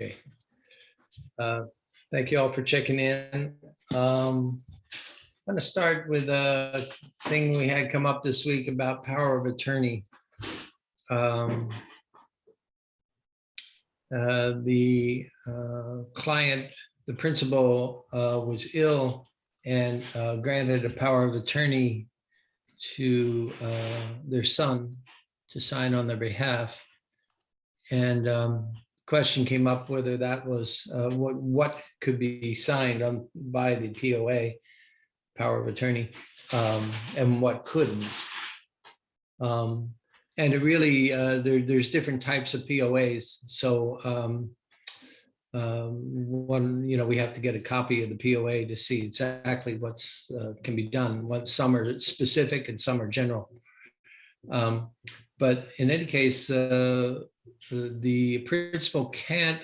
Okay. Thank you all for checking in. I'm going to start with a thing we had come up this week about power of attorney. The client, the principal, was ill and granted a power of attorney to their son to sign on their behalf. And question came up whether that was what could be signed on by the POA, power of attorney, and what couldn't. And it really, there's different types of POAs. So one, we have to get a copy of the POA to see exactly what's can be done. What some are specific and some are general. But in any case, the principal can't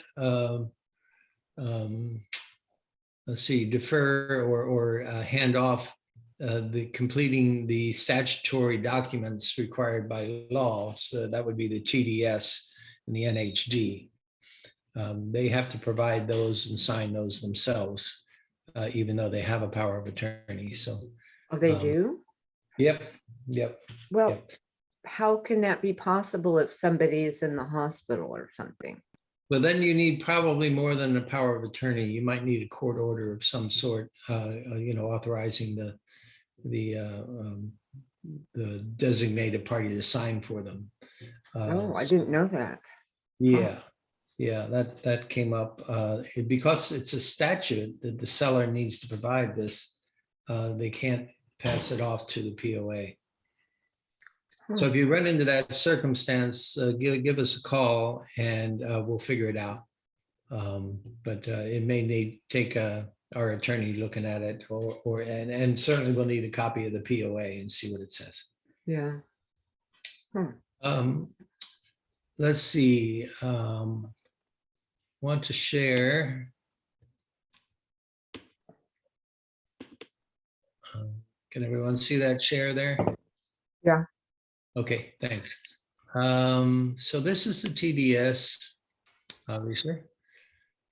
defer or hand off the completing the statutory documents required by law. So that would be the TDS and the NHD. They have to provide those and sign those themselves, even though they have a power of attorney. So they do? Yep. Well, yep. How can that be possible if somebody is in the hospital or something? Well, then you need probably more than a power of attorney. You might need a court order of some sort, authorizing the designated party to sign for them. I didn't know that. Yeah, that came up because it's a statute that the seller needs to provide this. They can't pass it off to the POA. So if you run into that circumstance, give us a call and we'll figure it out. But it may take our attorney looking at it, and certainly we'll need a copy of the POA and see what it says. Yeah. Let's see. Want to share. Can everyone see that share there? Yeah. Okay, thanks. So this is the TDS, obviously.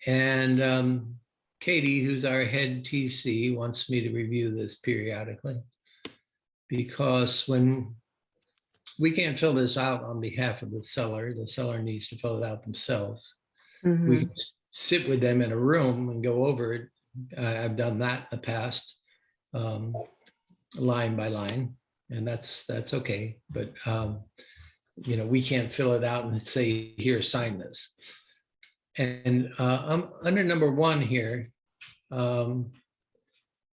And Katie, who's our head TC, wants me to review this periodically because when we can't fill this out on behalf of the seller needs to fill it out themselves. Mm-hmm. We can sit with them in a room and go over it. I've done that in the past, line by line. And that's okay, but we can't fill it out and say, here, sign this. And I'm under number 1 here.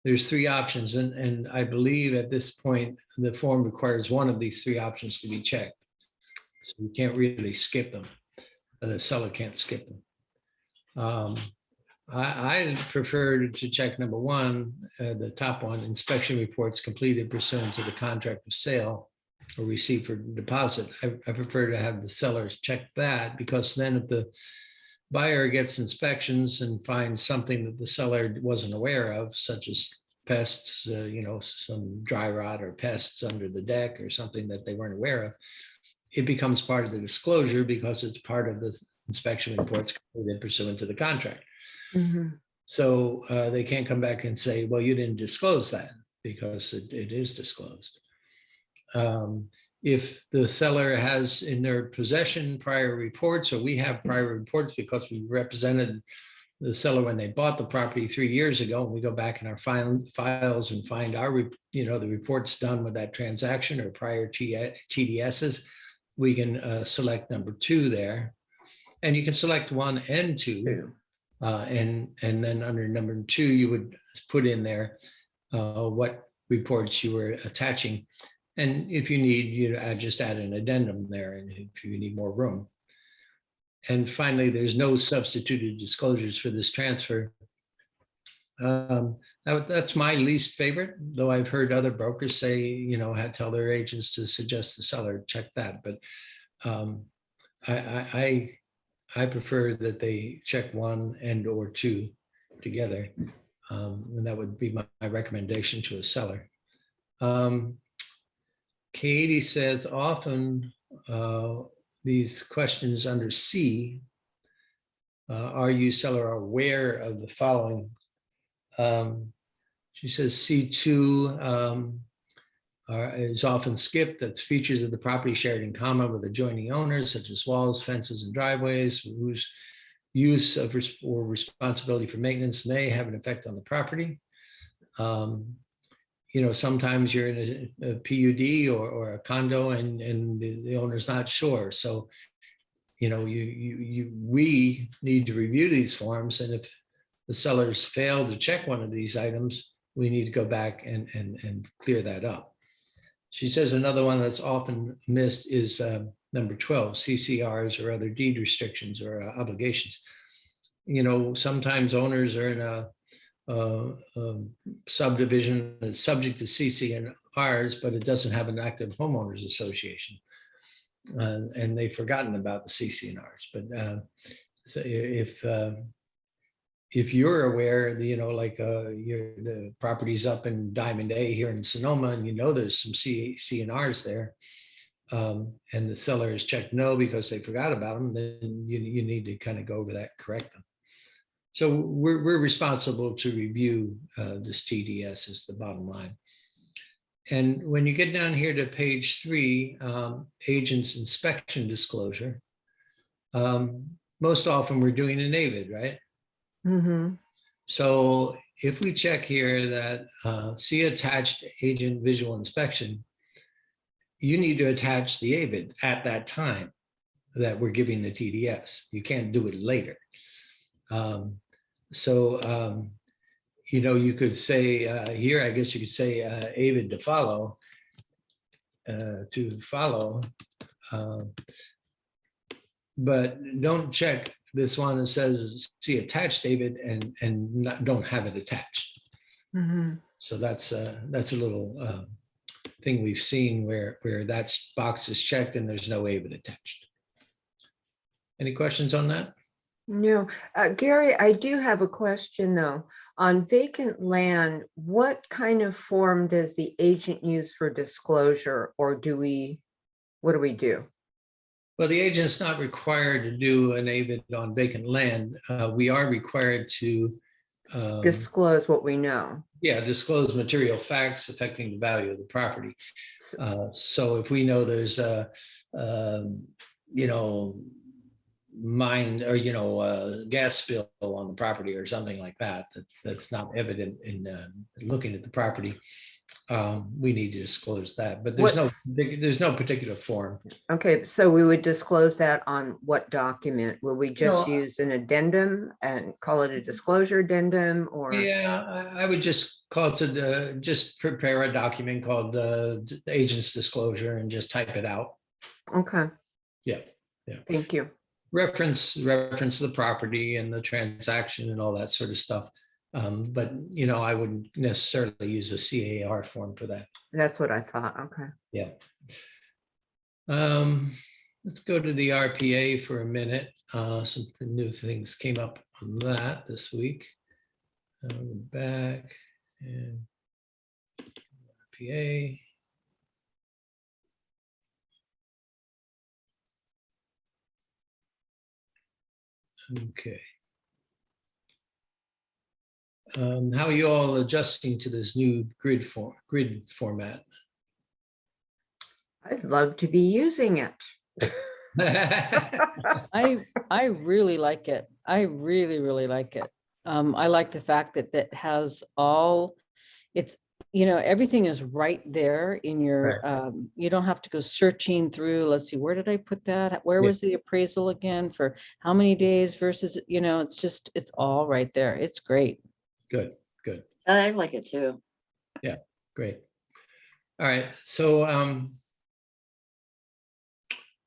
There's 3 options, and I believe at this point the form requires one of these 3 options to be checked. So you can't really skip them. The seller can't skip them. I prefer to check number 1, the top one, inspection reports completed pursuant to the contract of sale or received for deposit. I prefer to have the sellers check that, because then if the buyer gets inspections and finds something that the seller wasn't aware of, such as pests, some dry rot or pests under the deck or something that they weren't aware of, it becomes part of the disclosure because it's part of the inspection reports completed pursuant to the contract. Mm-hmm. So they can't come back and say, well, you didn't disclose that, because it is disclosed. If the seller has in their possession prior reports, or we have prior reports because we represented the seller when they bought the property 3 years ago, and we go back in our files and find our, the reports done with that transaction or prior TDSs, we can select number 2 there. And you can select 1 and 2. And then under number 2, you would put in there what reports you were attaching. And if you need, you just add an addendum there, and if you need more room. And finally, there's no substituted disclosures for this transfer. That's my least favorite, though I've heard other brokers say, tell their agents to suggest the seller check that. But I prefer that they check 1 and or 2 together. And that would be my recommendation to a seller. Katie says often these questions under C Are you seller aware of the following? She says C2 is often skipped. That's features of the property shared in common with adjoining owners, such as walls, fences, and driveways, whose use of or responsibility for maintenance may have an effect on the property. You know, sometimes you're in a PUD or a condo and the owner's not sure. So, you know, we need to review these forms. And if the sellers fail to check one of these items, we need to go back and clear that up. She says another one that's often missed is number 12, CCRs or other deed restrictions or obligations. You know, sometimes owners are in a subdivision that's subject to CCNRs, but it doesn't have an active homeowners association. And they've forgotten about the CCNRs. But so if you're aware, you know, like the property's up in Diamond A here in Sonoma, and you know there's some CNRs there, and the seller has checked no because they forgot about them, then you need to kind of go over that, correct them. So we're responsible to review this TDS is the bottom line. And when you get down here to page 3, agent's inspection disclosure, most often we're doing an AVID, right? Mm-hmm. So if we check here that see attached agent visual inspection, you need to attach the AVID at that time that we're giving the TDS. You can't do it later. You know, you could say here, I guess you could say AVID to follow, but don't check this one that says see attached AVID and don't have it attached. Mm-hmm. So that's a little thing we've seen where that box is checked and there's no AVID attached. Any questions on that? No, Gary, I do have a question though. On vacant land, what kind of form does the agent use for disclosure, or what do we do? Well, the agent's not required to do an AVID on vacant land. We are required to Disclose what we know. Yeah, disclose material facts affecting the value of the property. So if we know there's a, you know, mine or, you know, gas spill on the property or something like that, that's not evident in looking at the property, we need to disclose that. But there's no particular form. Okay, so we would disclose that on what document? Will we just No, use an addendum and call it a disclosure addendum, or? Yeah, I would just call it just prepare a document called the agent's disclosure and just type it out. Okay. Yeah. Thank you. Reference the property and the transaction and all that sort of stuff. But, you know, I wouldn't necessarily use a CAR form for that. That's what I thought. Okay. Yeah. Let's go to the RPA for a minute. Some new things came up on that this week. Back and RPA. Okay. How are you all adjusting to this new grid format? I'd love to be using it. I really like it. I really like it. I like the fact that that has all, it's, you know, everything is right there in your, you don't have to go searching through, let's see, where did I put that? Where was the appraisal again for how many days versus, you know, it's just, it's all right there. It's great. Good. I like it too. Yeah, great. All right, so I'm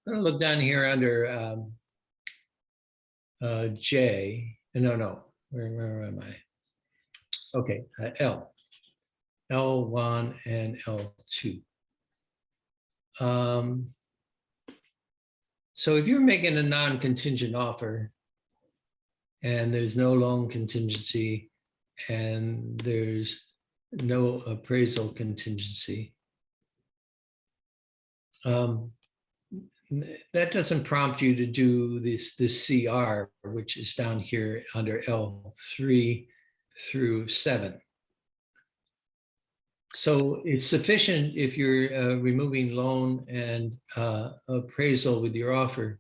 gonna look down here under J. No, where am I? Okay, L1 and L2. So if you're making a non-contingent offer and there's no loan contingency and there's no appraisal contingency, that doesn't prompt you to do this CR, which is down here under L3 through 7. So it's sufficient if you're removing loan and appraisal with your offer,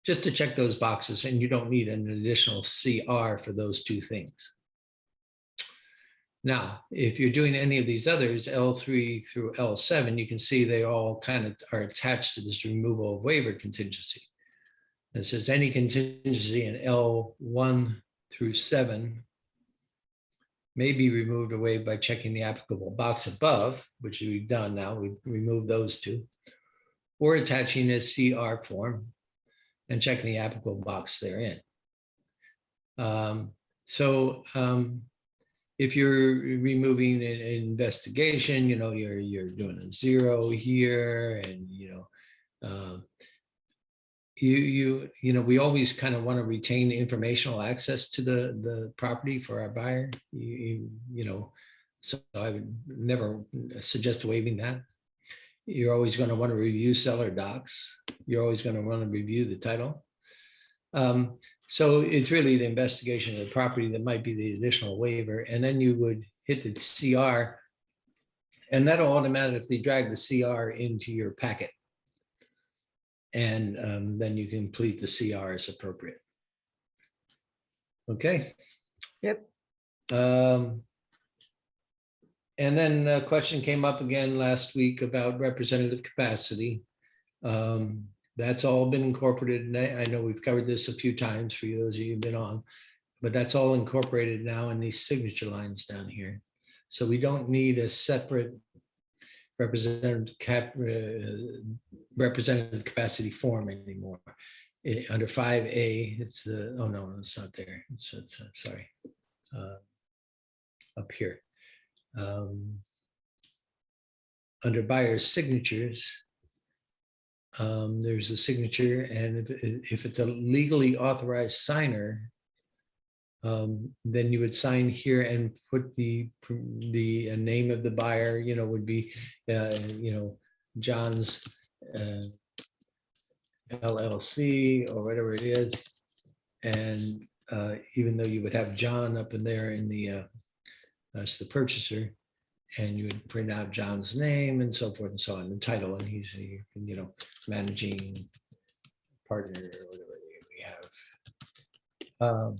just to check those boxes, and you don't need an additional CR for those two things. Now, if you're doing any of these others, L3 through L7, you can see they all kind of are attached to this removal of waiver contingency. It says any contingency in L1 through 7 may be removed away by checking the applicable box above, which we've done now. We've removed those two, or attaching a CR form and checking the applicable box therein. If you're removing an investigation, you're doing a 0 here, and we always kind of want to retain informational access to the property for our buyer. So I would never suggest waiving that. You're always going to want to review seller docs. You're always going to want to review the title. So it's really the investigation of the property that might be the additional waiver. And then you would hit the CR, and that'll automatically drag the CR into your packet. And then you complete the CR as appropriate. Okay. Yep. And then a question came up again last week about representative capacity. That's all been incorporated. I know we've covered this a few times for those of you who've been on, but that's all incorporated now in these signature lines down here. So we don't need a separate representative capacity form anymore. Under 5A, it's the, oh no, it's not there. It's sorry, up here. Under buyer's signatures, there's a signature, and if it's a legally authorized signer, then you would sign here and put the name of the buyer, would be, John's LLC or whatever it is. And even though you would have John up in there in the, that's the purchaser, and you would print out John's name and so forth and so on, the title, and he's, managing partner or whatever we have.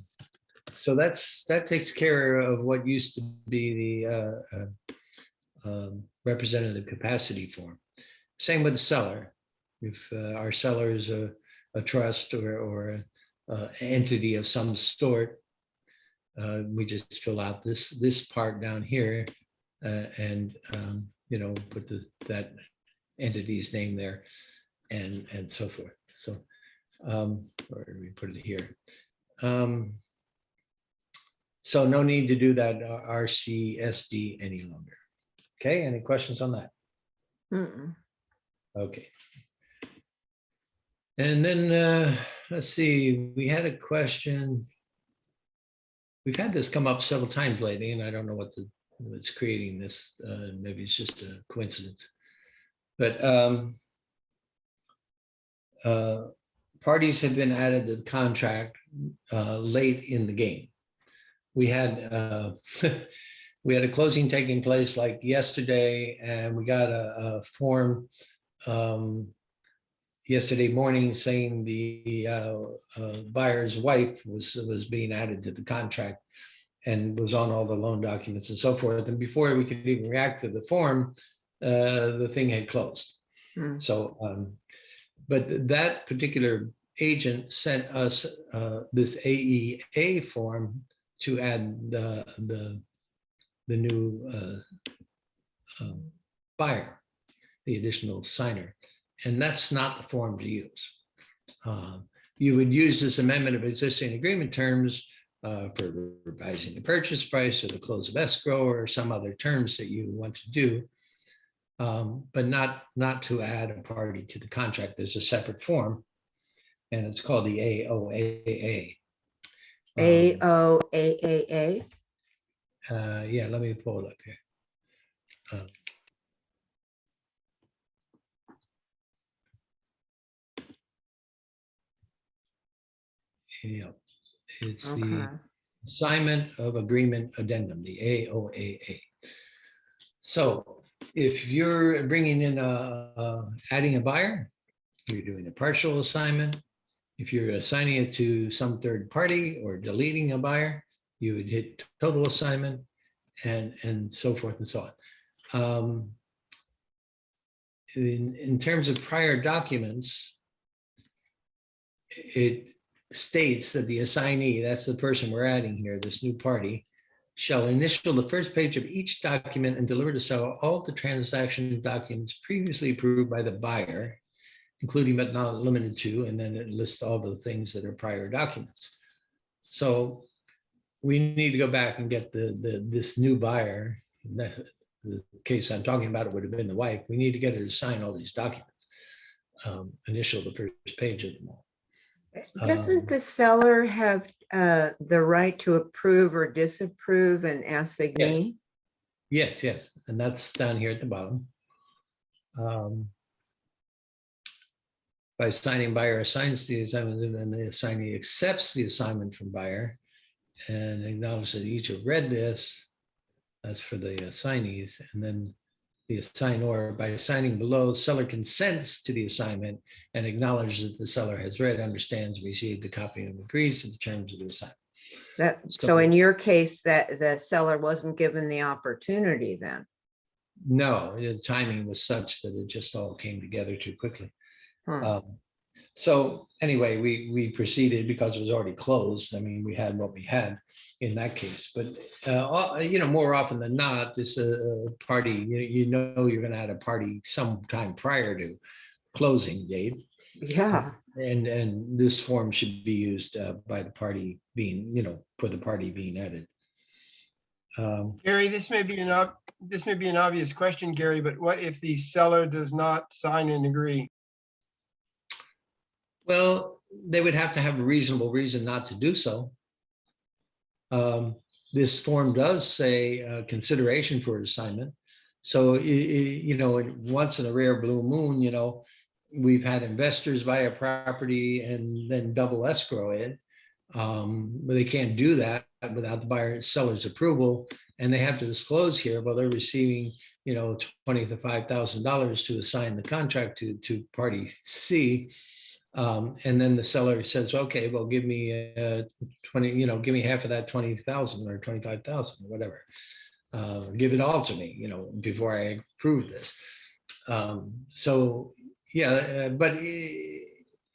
So that takes care of what used to be the representative capacity form. Same with the seller. If our seller is a trust or entity of some sort, we just fill out this part down here and put that entity's name there and so forth. So or we put it here. So no need to do that RCSD any longer. Okay, any questions on that? Mm-mm. Okay. And then let's see, we had a question. We've had this come up several times lately, and I don't know what's creating this. Maybe it's just a coincidence. But parties have been added to the contract late in the game. We had we had a closing taking place like yesterday, and we got a form yesterday morning saying the buyer's wife was being added to the contract and was on all the loan documents and so forth. And before we could even react to the form, the thing had closed. Mm. So, but that particular agent sent us this AEA form to add the new buyer, the additional signer. And that's not the form to use. You would use this amendment of existing agreement terms for revising the purchase price or the close of escrow or some other terms that you want to do, but not to add a party to the contract. There's a separate form, and it's called the AOAA. AOAAA. Yeah, let me pull it up here. Yeah, it's Okay. the assignment of agreement addendum, the AOAA. So if you're bringing in adding a buyer, you're doing a partial assignment. If you're assigning it to some third party or deleting a buyer, you would hit total assignment and so forth and so on. In terms of prior documents, it states that the assignee, that's the person we're adding here, this new party, shall initial the first page of each document and deliver to seller all the transaction documents previously approved by the buyer, including but not limited to, and then it lists all the things that are prior documents. So we need to go back and get this new buyer. The case I'm talking about, it would have been the wife. We need to get her to sign all these documents, initial the first page of them all. Doesn't the seller have the right to approve or disapprove an assignee? Yes, and that's down here at the bottom. By signing, buyer assigns the assignment, and then the assignee accepts the assignment from buyer and acknowledges that each have read this. That's for the assignees. And then the assignor, by signing below, seller consents to the assignment and acknowledges that the seller has read, understands, received a copy, and agrees to the terms of the assignment. So in your case, that the seller wasn't given the opportunity then? No, the timing was such that it just all came together too quickly. Huh. So anyway, we proceeded because it was already closed. I mean, we had what we had in that case, but more often than not, this party, you know, you're going to add a party sometime prior to closing date. Yeah. And this form should be used by the party being, for the party being added. Gary, this may be an obvious question, Gary, but what if the seller does not sign and agree? Well, they would have to have a reasonable reason not to do so. This form does say consideration for assignment. So, once in a rare blue moon, we've had investors buy a property and then double escrow it. But they can't do that without the buyer and seller's approval. And they have to disclose here, well, they're receiving, $20,000 to $5,000 to assign the contract to party C. And then the seller says, okay, well, give me 20, give me half of that 20,000 or 25,000 or whatever. Give it all to me, before I approve this. But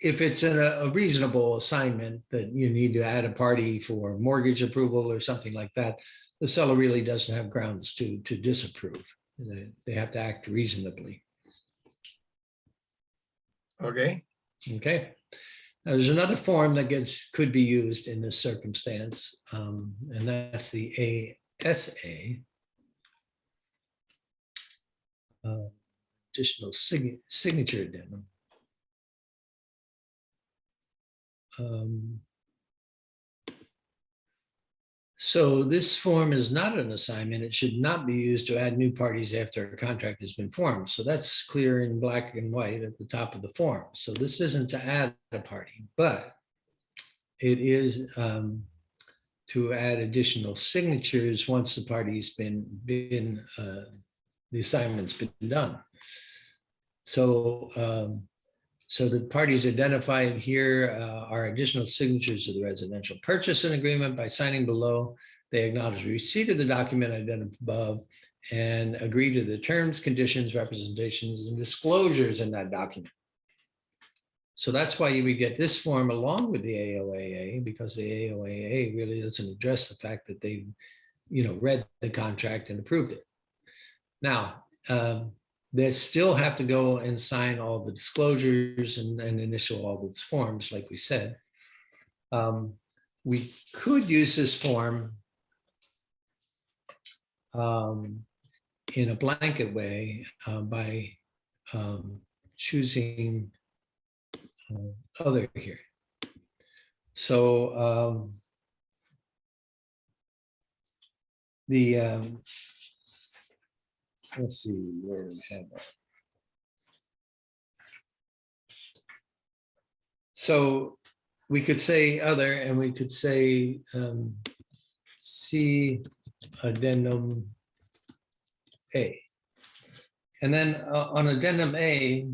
if it's a reasonable assignment that you need to add a party for mortgage approval or something like that, the seller really doesn't have grounds to disapprove. They have to act reasonably. Okay. Okay. Now, there's another form that could be used in this circumstance, and that's the ASA, additional signature addendum. So this form is not an assignment. It should not be used to add new parties after a contract has been formed. So that's clear in black and white at the top of the form. So this isn't to add a party, but it is to add additional signatures once the party's been the assignment's been done. So the parties identified here are additional signatures of the residential purchase and agreement. By signing below, they acknowledge receipt of the document identified above and agree to the terms, conditions, representations, and disclosures in that document. So that's why you would get this form along with the AOAA, because the AOAA really doesn't address the fact that they, read the contract and approved it. Now, they still have to go and sign all the disclosures and initial all these forms, like we said. We could use this form in a blanket way by choosing other here. So let's see where we have that. So we could say other, and we could say see addendum A. And then on addendum A,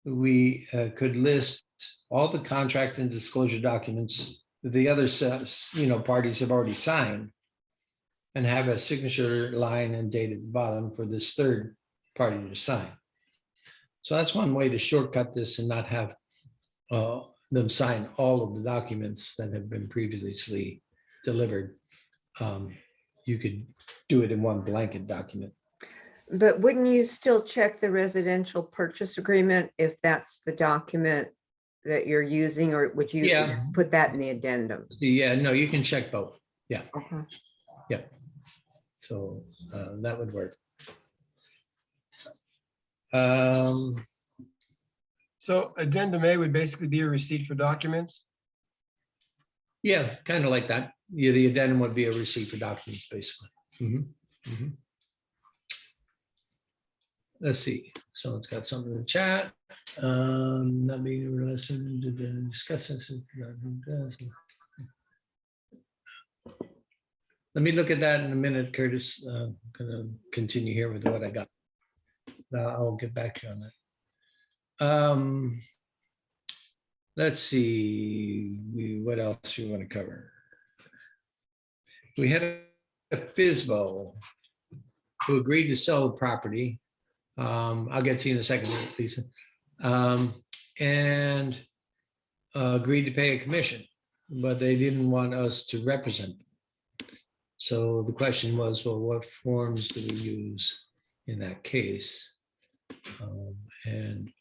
we could list all the contract and disclosure documents that the other parties have already signed, and have a signature line and date at the bottom for this third party to sign. So that's one way to shortcut this and not have them sign all of the documents that have been previously delivered. You could do it in one blanket document. But wouldn't you still check the residential purchase agreement if that's the document that you're using, or would you Yeah. put that in the addendum? Yeah, no, you can check both. Okay. So that would work. So addendum A would basically be a receipt for documents. Yeah, kind of like that. Yeah, the addendum would be a receipt for documents, basically. Mhm, mhm. Let's see. Someone's got something in the chat. Not being listened to the discussions. Let me look at that in a minute, Curtis. I'm gonna continue here with what I got. I'll get back to you on that. Let's see, what else we want to cover? We had a FISBO who agreed to sell the property. I'll get to you in a second, Lisa. And agreed to pay a commission, but they didn't want us to represent them. So the question was, well, what forms do we use in that case? And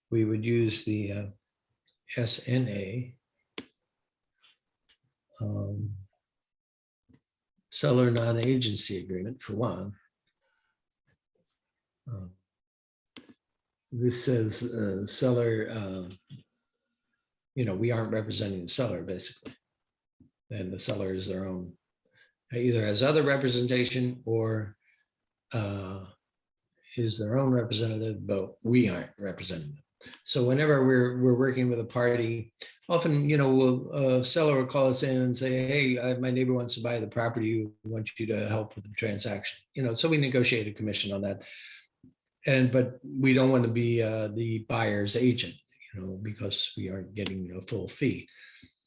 we would use the SNA, seller non-agency agreement for one. This says seller, we aren't representing the seller, basically. And the seller is their own, either has other representation or is their own representative, but we aren't representing them. So whenever we're working with a party, often, a seller will call us in and say, hey, my neighbor wants to buy the property. We want you to help with the transaction. So we negotiate a commission on that. But we don't want to be the buyer's agent, because we aren't getting a full fee.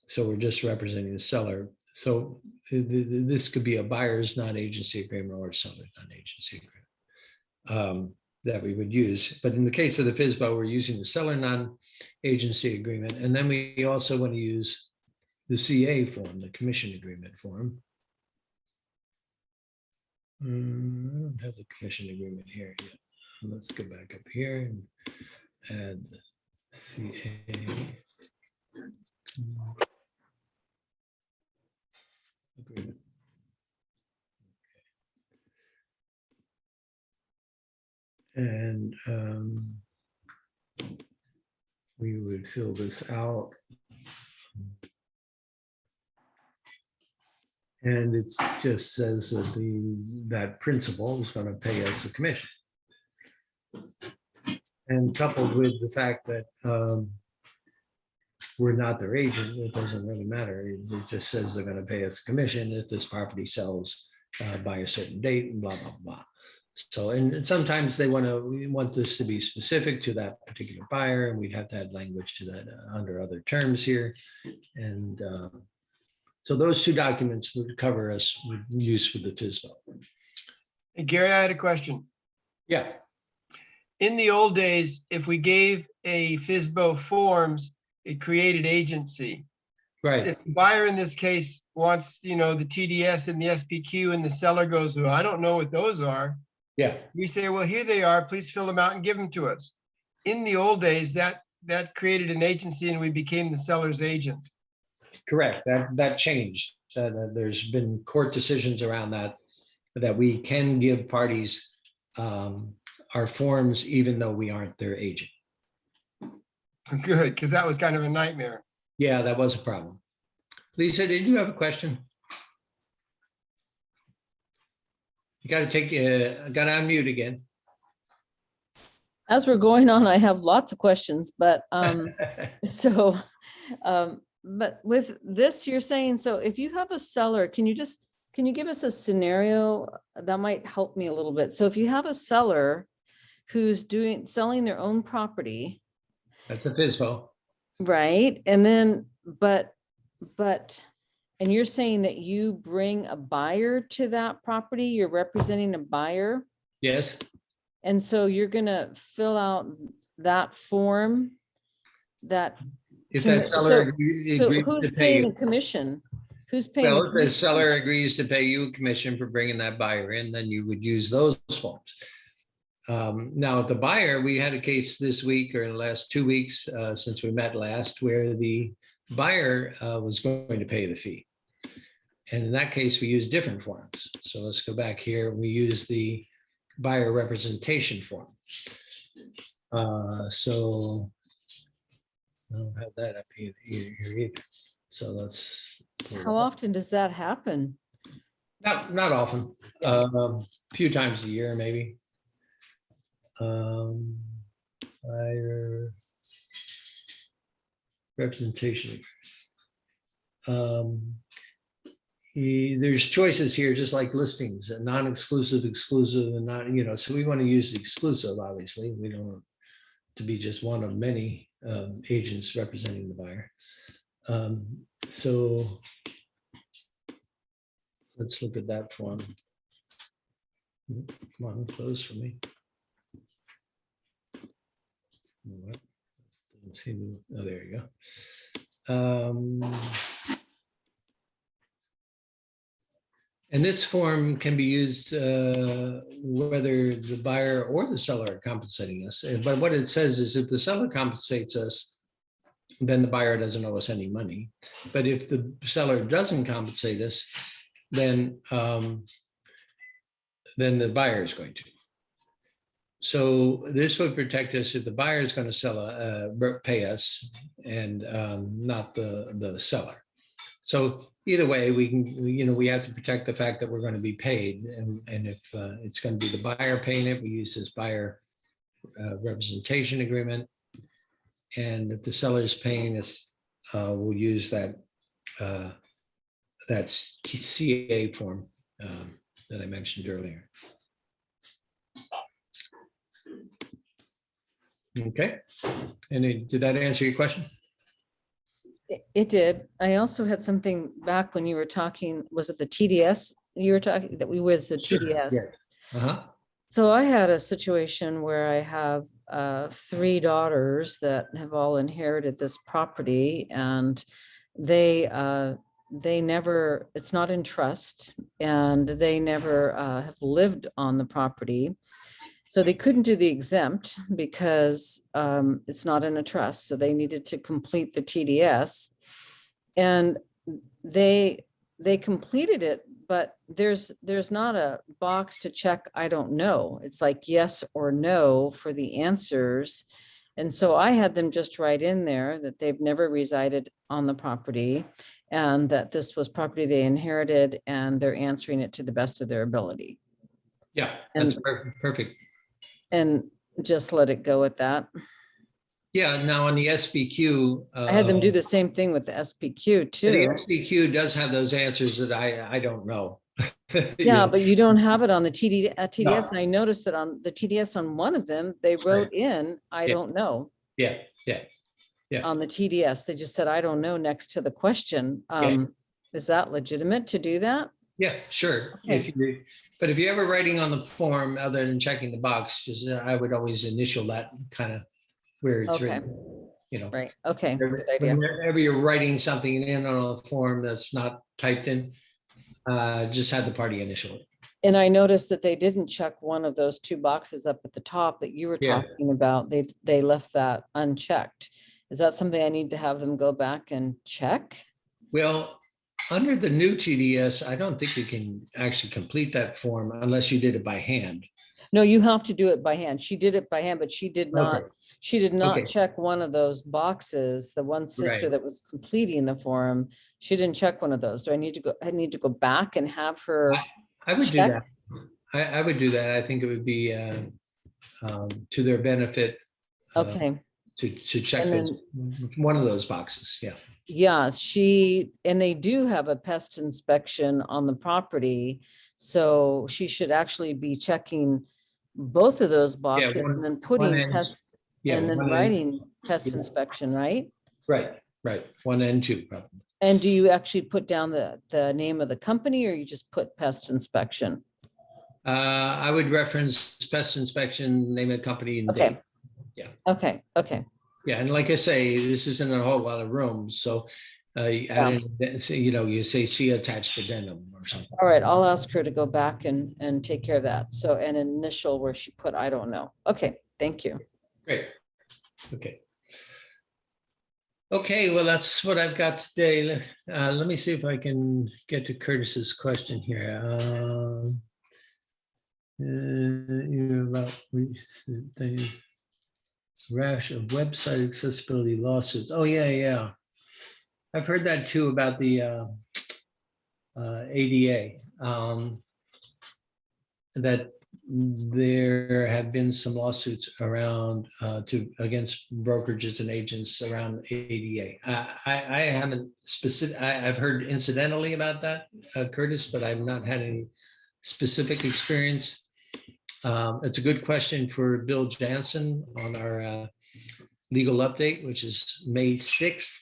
So we're just representing the seller. So this could be a buyer's non-agency agreement or a seller's non-agency agreement that we would use. But in the case of the FISBO, we're using the seller non-agency agreement. And then we also want to use the CA form, the commission agreement form. I don't have the commission agreement here yet. Let's go back up here and add the CA agreement. And we would fill this out. And it just says that that principal is going to pay us a commission. And coupled with the fact that we're not their agent, it doesn't really matter. It just says they're going to pay us a commission if this property sells by a certain date and blah, blah, blah. So, and sometimes we want this to be specific to that particular buyer, and we'd have to add language to that under other terms here. And so those two documents would cover us with use for the FISBO. Hey, Gary, I had a question. Yeah. In the old days, if we gave a FISBO forms, it created agency. Right. If the buyer in this case wants, the TDS and the SPQ, and the seller goes, well, I don't know what those are. Yeah. We say, well, here they are. Please fill them out and give them to us. In the old days, that created an agency, and we became the seller's agent. Correct. That changed. There's been court decisions around that we can give parties our forms even though we aren't their agent. Good, because that was kind of a nightmare. Yeah, that was a problem. Lisa, did you have a question? You got to unmute again. As we're going on, I have lots of questions, but so But with this, you're saying, so if you have a seller, can you give us a scenario that might help me a little bit? So if you have a seller who's selling their own property, That's a FISBO. right? And then, but, and you're saying that you bring a buyer to that property, you're representing a buyer, Yes, and so you're gonna fill out that form that. if Can that we- seller So agrees who's to pay paying the you. commission? Who's paying the Well, if the commission? seller agrees to pay you a commission for bringing that buyer in, then you would use those forms. Now, with the buyer, we had a case this week or in the last 2 weeks since we met last, where the buyer was going to pay the fee. And in that case, we use different forms. So let's go back here. We use the buyer representation form. So I don't have that up here either. So let's. pull it How up. often does that happen? Not often, a few times a year, maybe. Buyer representation. There's choices here, just like listings, non-exclusive, exclusive, and not, so we want to use the exclusive, obviously. We don't want to be just one of many agents representing the buyer. So let's look at that form. Come on, close for me. What? Let's see. Oh, there you go. And this form can be used whether the buyer or the seller are compensating us. But what it says is if the seller compensates us, then the buyer doesn't owe us any money. But if the seller doesn't compensate us, then the buyer is going to. So this would protect us if the buyer is going to pay us and not the seller. So either way, we can, we have to protect the fact that we're going to be paid. And if it's going to be the buyer paying it, we use this buyer representation agreement. And if the seller is paying us, we'll use that CA form that I mentioned earlier. Okay. And did that answer your question? It did. I also had something back when you were talking, was it the TDS? You were talking that we was the Sure, TDS. yes. Uh-huh. So I had a situation where I have 3 daughters that have all inherited this property, and they never, it's not in trust, and they never have lived on the property. So they couldn't do the exempt because it's not in a trust. So they needed to complete the TDS, and they completed it, but there's not a box to check. I don't know. It's like yes or no for the answers. And so I had them just write in there that they've never resided on the property and that this was property they inherited, and they're answering it to the best of their ability. Yeah, that's perfect. And just let it go at that. Yeah, now on the SBQ. I had them do the same thing with the SPQ The too. SBQ does have those answers that I don't know. Yeah, but you don't have it on the TDS. No. And I noticed that on the TDS on one of them, they wrote in, I Yeah. don't know. Yeah. On the TDS, they just said, I don't know, next to the question. Is that legitimate to do that? Yeah, sure. Okay. But if you're ever writing on the form, other than checking the box, just I would always initial that kind of where it's Okay. written. Right. Okay. Good idea. Whenever you're writing something in on a form that's not typed in, just have the party initial it. And I noticed that they didn't check one of those 2 boxes up at the top that you were Yeah. talking about. They left that unchecked. Is that something I need to have them go back and check? Well, under the new TDS, I don't think you can actually complete that form unless you did it by hand. No, you have to do it by hand. She did it by hand, but she did not. Okay. She did not Okay. check one of those boxes. The one sister Right. that was completing the form, she didn't check one of those. Do I need to go? I need to go back and have her. I would do check? that. I would do that. I think it would be to their benefit. Okay. to check And one of those boxes, yeah. Yeah, and they do have a pest inspection on the property. So she should actually be checking both of those boxes and then putting end. pest Yeah, and then one end. writing pest Yeah. inspection, right? Right, 1 and 2 probably. And do you actually put down the name of the company or you just put pest inspection? I would reference pest inspection, name of the company and date. Okay. Yeah. Okay. Yeah, and like I say, this isn't a whole lot of rooms, so you say see attached addendum or something. All right, I'll ask her to go back and take care of that. So an initial where she put, I don't know. Okay, thank you. Great. Okay. Okay, well, that's what I've got today. Let me see if I can get to Curtis's question here. You're about the rash of website accessibility lawsuits. Oh, yeah. I've heard that too about the ADA. That there have been some lawsuits around against brokerages and agents around ADA. I haven't I've heard incidentally about that, Curtis, but I've not had any specific experience. It's a good question for Bill Jansen on our legal update, which is May 6th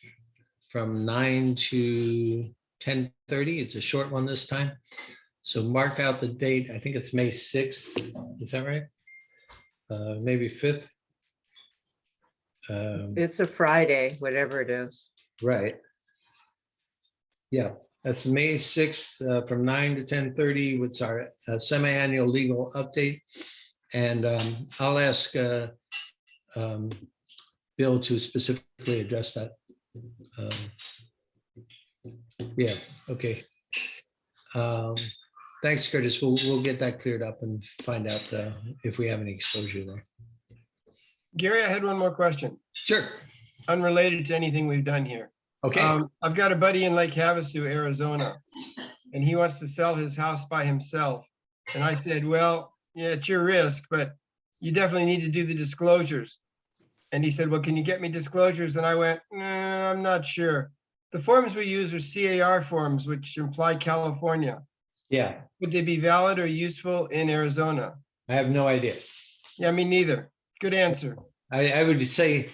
from 9 to 10:30. It's a short one this time. So mark out the date. I think it's May 6th. Is that right? Maybe 5th. It's a Friday, whatever it is. Right. Yeah, that's May 6th from 9 to 10:30, which is our semi-annual legal update. And I'll ask Bill to specifically address that. Yeah, okay. Thanks, Curtis. We'll get that cleared up and find out if we have any exposure there. Gary, I had one more question, Sure. unrelated to anything we've done here. Okay. I've got a buddy in Lake Havasu, Arizona, and he wants to sell his house by himself. And I said, well, yeah, it's your risk, but you definitely need to do the disclosures. And he said, well, can you get me disclosures? And I went, nah, I'm not sure. The forms we use are CAR forms, which imply California. Yeah, Would they be valid or useful in Arizona? I have no idea. Yeah, me neither. Good answer. I would say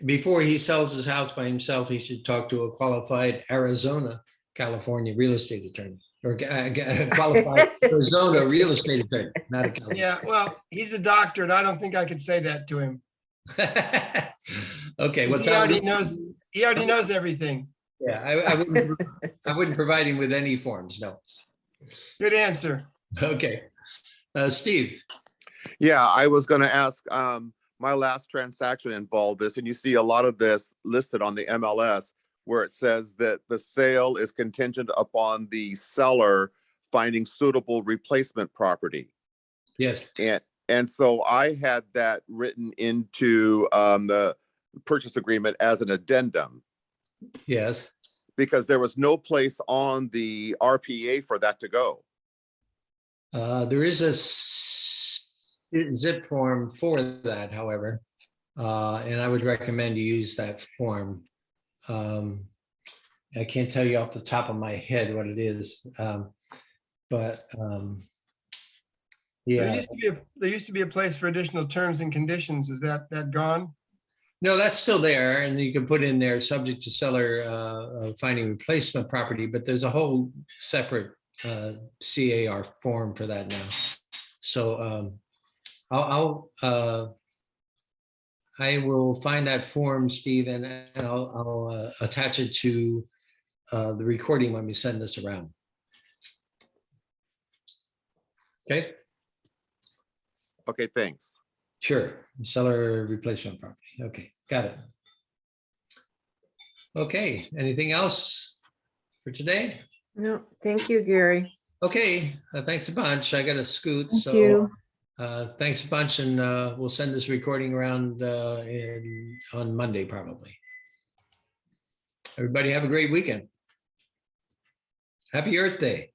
before he sells his house by himself, he should talk to a qualified Arizona, California real estate attorney or qualified Arizona real estate attorney, not a California. Yeah, well, he's a doctor, and I don't think I could say that to him. Okay, what's He already knows everything. Yeah, I wouldn't provide him with any forms, no. Good answer. Okay. Steve. Yeah, I was going to ask, my last transaction involved this, and you see a lot of this listed on the MLS where it says that the sale is contingent upon the seller finding suitable replacement property. Yes. And so I had that written into the purchase agreement as an addendum. Yes. Because there was no place on the RPA for that to go. There is a zip form for that, however, and I would recommend you use that form. I can't tell you off the top of my head what it is, but yeah. There used to be a place for additional terms and conditions. Is that gone? No, that's still there, and you can put in there subject to seller finding replacement property, but there's a whole separate CAR form for that now. So I will find that form, Steve, and I'll attach it to the recording when we send this around. Okay. Okay, thanks. Sure, seller replacement property. Okay, got it. Okay, anything else for today? No, thank you, Gary. Okay, thanks a bunch. I got to scoot, Thank so you. thanks a bunch, and we'll send this recording around on Monday probably. Everybody have a great weekend. Happy Earth Day.